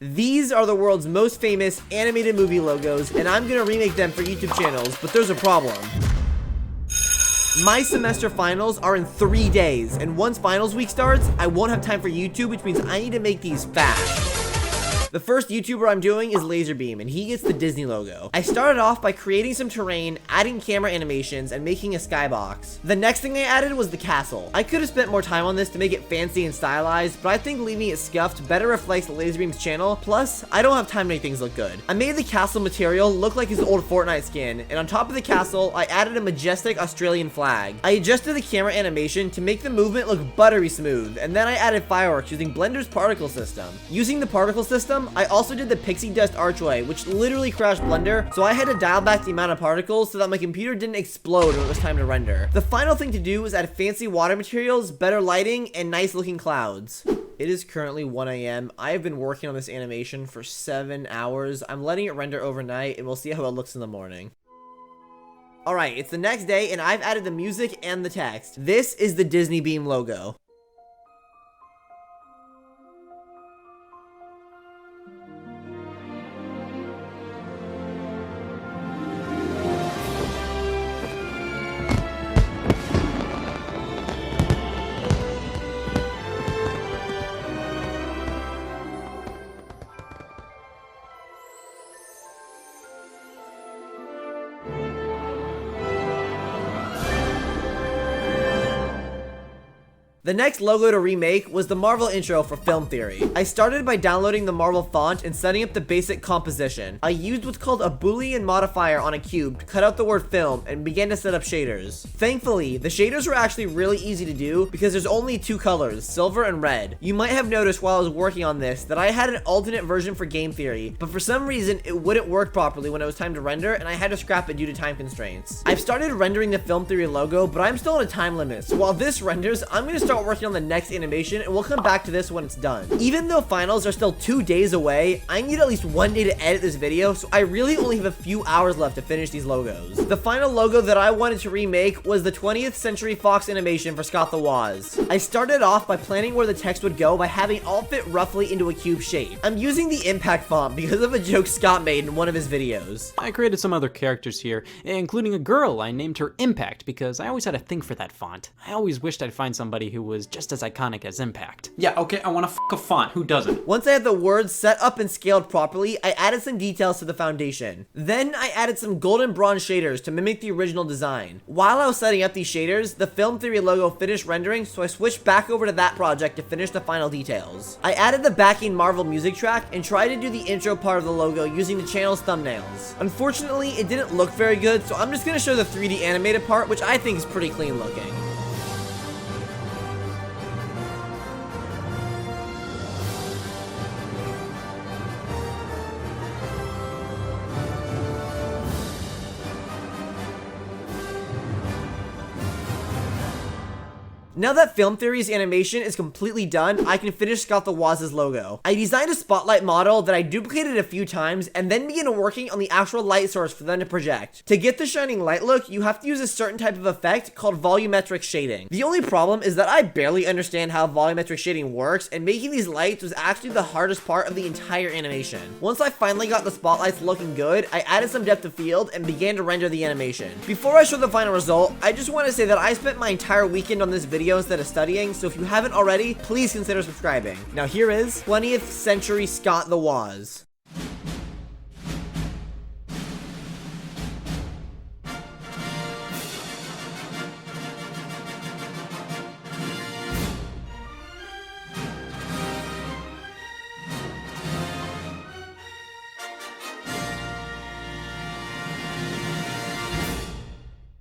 These are the world's most famous animated movie logos, and I'm gonna remake them for YouTube channels, but there's a problem. My semester finals are in 3 days, and once finals week starts, I won't have time for YouTube, which means I need to make these fast. The first YouTuber I'm doing is LazarBeam, and he gets the Disney logo. I started off by creating some terrain, adding camera animations, and making a skybox. The next thing I added was the castle. I could have spent more time on this to make it fancy and stylized, but I think leaving it scuffed better reflects LazarBeam's channel, plus, I don't have time to make things look good. I made the castle material look like his old Fortnite skin, and on top of the castle, I added a majestic Australian flag. I adjusted the camera animation to make the movement look buttery smooth, and then I added fireworks using Blender's particle system. Using the particle system, I also did the pixie dust archway, which literally crashed Blender, so I had to dial back the amount of particles so that my computer didn't explode when it was time to render. The final thing to do was add fancy water materials, better lighting, and nice looking clouds. It is currently 1 AM. I have been working on this animation for 7 hours. I'm letting it render overnight, and we'll see how it looks in the morning. Alright, it's the next day, and I've added the music and the text. This is the Disney Beam logo. The next logo to remake was the Marvel intro for Film Theory. I started by downloading the Marvel font and setting up the basic composition. I used what's called a Boolean modifier on a cube to cut out the word film and began to set up shaders. Thankfully, the shaders were actually really easy to do because there's only 2 colors, silver and red. You might have noticed while I was working on this that I had an alternate version for Game Theory, but for some reason it wouldn't work properly when it was time to render and I had to scrap it due to time constraints. I've started rendering the Film Theory logo, but I'm still on a time limit, so while this renders, I'm gonna start working on the next animation and we'll come back to this when it's done. Even though finals are still 2 days away, I need at least 1 day to edit this video, so I really only have a few hours left to finish these logos. The final logo that I wanted to remake was the 20th Century Fox animation for Scot the Woz. I started off by planning where the text would go by having it all fit roughly into a cube shape. I'm using the impact font because of a joke Scott made in one of his videos. I created some other characters here, including a girl. I named her Impact because I always had a thing for that font. I always wished I'd find somebody who was just as iconic as Impact. Yeah, okay, I want to a font. Who doesn't? Once I had the words set up and scaled properly, I added some details to the foundation. Then I added some gold and bronze shaders to mimic the original design. While I was setting up these shaders, the Film Theory logo finished rendering, so I switched back over to that project to finish the final details. I added the backing Marvel music track and tried to do the intro part of the logo using the channel's thumbnails. Unfortunately, it didn't look very good, so I'm just gonna show the 3D animated part, which I think is pretty clean looking. Now that Film Theory's animation is completely done, I can finish Scot the Woz's logo. I designed a spotlight model that I duplicated a few times and then began working on the actual light source for them to project. To get the shining light look, you have to use a certain type of effect called volumetric shading. The only problem is that I barely understand how volumetric shading works, and making these lights was actually the hardest part of the entire animation. Once I finally got the spotlights looking good, I added some depth of field and began to render the animation. Before I show the final result, I just want to say that I spent my entire weekend on this video instead of studying, so if you haven't already, please consider subscribing. Now here is 20th Century Scot the Woz.